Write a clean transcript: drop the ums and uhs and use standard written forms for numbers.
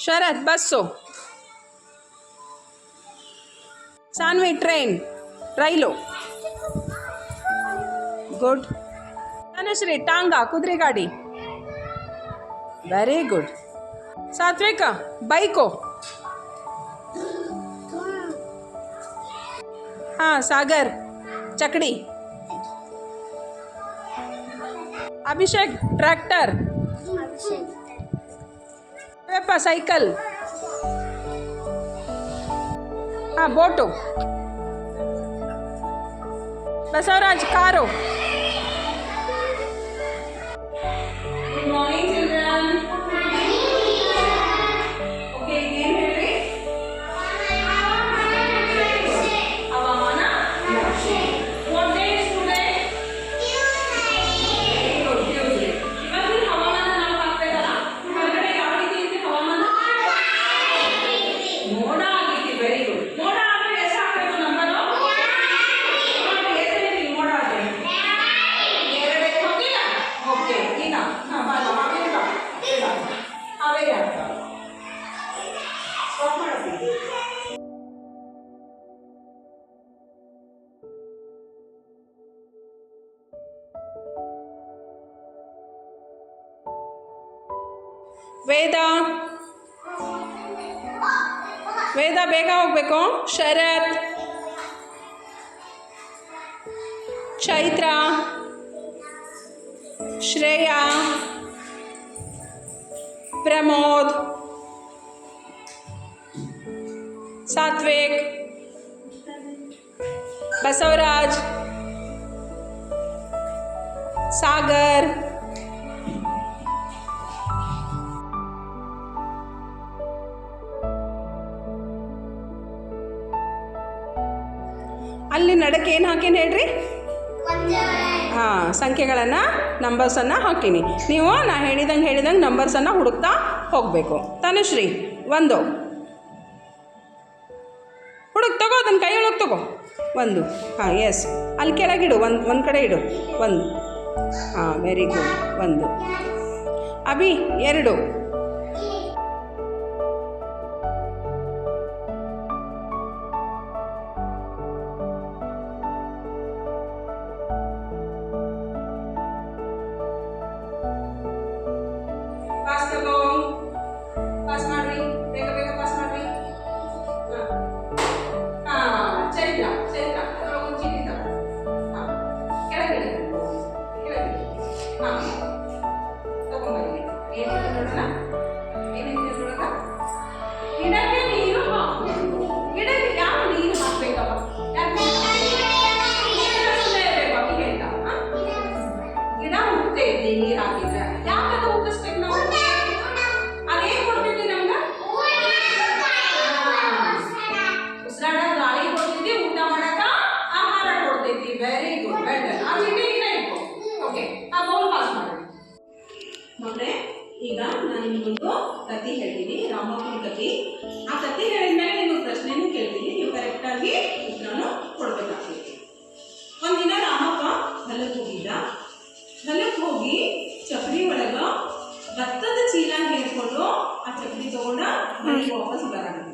ಶರತ್ bus. Saanvi train ರೈಲು. Good. Tanushree tonga ಕುದುರೆ ಗಾಡಿ. Very good. ಸಾತ್ವಿಕ ಬೈಕು. ಹಾಂ ಸಾಗರ್ ಚಕಡಿ. ಅಭಿಷೇಕ್ ಟ್ರ್ಯಾಕ್ಟರ್. ಸೈಕಲ್. ಹಾಂ boat. Basavaraj car. Good morning children. Okay ಏನು ಹೇಳಿ? ಹವಾಮಾನ. What day is today? ಇವತ್ತಿನ ಹವಾಮಾನ ನಾವು ಹಾಕ್ಬೇಕಲ್ಲ, ಹೊರಗಡೆ ಯಾವ ರೀತಿ ಇದೆ ಹವಾಮಾನ? ಮೋಡ ಆಗೈತಿ. Very good. ಮೋಡ ಆದರೆ ಎಷ್ಟು ಹಾಕಬೇಕು ನಂಬರು? ಮೋಡ ಆದರೆ 2 ಹೋಗಿಲ್ಲ. ಓಕೆ ಈಗ ಹಾವೇರಿ ಆಗ್ತಾವೆ. ಸ್ಟಾಪ್ ಮಾಡಬೇಕು. ವೇದ ವೇದ ಬೇಗ ಹೋಗ್ಬೇಕು. ಶರತ್, ಚೈತ್ರ, ಶ್ರೇಯಾ, ಪ್ರಮೋದ್, ಸಾತ್ವಿಕ್, ಬಸವರಾಜ್, ಸಾಗರ್, ಅಲ್ಲಿ ನಡಕ್ಕೆ ಏನು ಹಾಕೀನಿ ಹೇಳ್ರಿ? ಹಾಂ ಸಂಖ್ಯೆಗಳನ್ನು ನಂಬರ್ಸನ್ನು ಹಾಕೀನಿ. ನೀವು ನಾ ಹೇಳಿದಂಗೆ ನಂಬರ್ಸನ್ನು ಹುಡುಕ್ತಾ ಹೋಗಬೇಕು. ತನುಶ್ರೀ 1 ಹುಡುಕ್ ತಗೋ, ಅದನ್ನು ಕೈ ಒಳಗೆ ತಗೋ. 1. ಹಾಂ ಎಸ್, ಅಲ್ಲಿ ಕೆಳಗಿಡು, ಒಂದು ಕಡೆ ಇಡು. 1. ಹಾಂ ವೆರಿ ಗುಡ್. 1. ಅಭಿ 2. ಪಾಸ್ ತಗೋ, ಪಾಸ್ ಮಾಡ್ರಿ, ಬೇಗ ಬೇಗ ಪಾಸ್ ಮಾಡ್ರಿ. ಹಾಂ ಚೈತ್ರ ಅದರೊಳಗೆ ಒಂದು ಚೀಟಿ ತಗೋ. ಹಾಂ ಕೆಳಗಿಡಿ. ಹಾಂ ತಗೊಂಬನ್ನಿ. ಏನಿದೆ ನೋಡೋಣ? ಏನಿದೆ ನೋಡೋಣ? ಗಿಡಕ್ಕೆ ನೀರು ಹಾಕಬೇಕು. ಗಿಡಕ್ಕೆ ಯಾವ ನೀರು ಹಾಕಬೇಕಪ್ಪ? ಗಿಡ ಹುಟ್ಟೈತಿ ನೀರು ಹಾಕಿದ್ರೆ. ಯಾಕಂತ ಹುಟ್ಟಿಸ್ಬೇಕು ನಾವು? ಅದೇನು ಕೊಡ್ತೈತಿ ನಮ್ಗೆ? ಉಸಿರಾಡ ಗಾಳಿ ಕೊಡ್ತೈತಿ, ಊಟ ಮಾಡಕ ಆಹಾರ ಕೊಡ್ತೈತಿ. Very good. ಬೆಟರ್. ಆ ಚೀಟಿನ ಇಟ್ಕೋ. ಓಕೆ, ಆ ಬೌಲ್ ಪಾಸ್ ಮಾಡಿ ಮಕ್ಕಳೇ. ಈಗ ನಾನು ನಿಮಗೊಂದು ಕತೆ ಹೇಳ್ತೀನಿ, ರಾಮಪ್ಪನ ಕತೆ. ಆ ಕತೆ ಹೇಳಿದ್ಮೇಲೆ ನಿಮಗೆ ಪ್ರಶ್ನೆನೂ ಕೇಳ್ತೀನಿ, ನೀವು ಕರೆಕ್ಟಾಗಿ ಉತ್ತರನೂ ಕೊಡ್ಬೇಕಾಗ್ತೈತಿ. ಒಂದಿನ ರಾಮಪ್ಪ ಹೊಲಕ್ಕೆ ಹೋಗಿದ್ದ. ಹೊಲಕ್ಕೆ ಹೋಗಿ ಚಪ್ಪಡಿ ಒಳಗ ಭತ್ತದ ಚೀಲ ಹೇರ್ಕೊಂಡು ಆ ಚಪ್ಪಡಿ ತಗೊಂಡ ಮನೆಗೆ ವಾಪಸ್ ಬರೋಣ.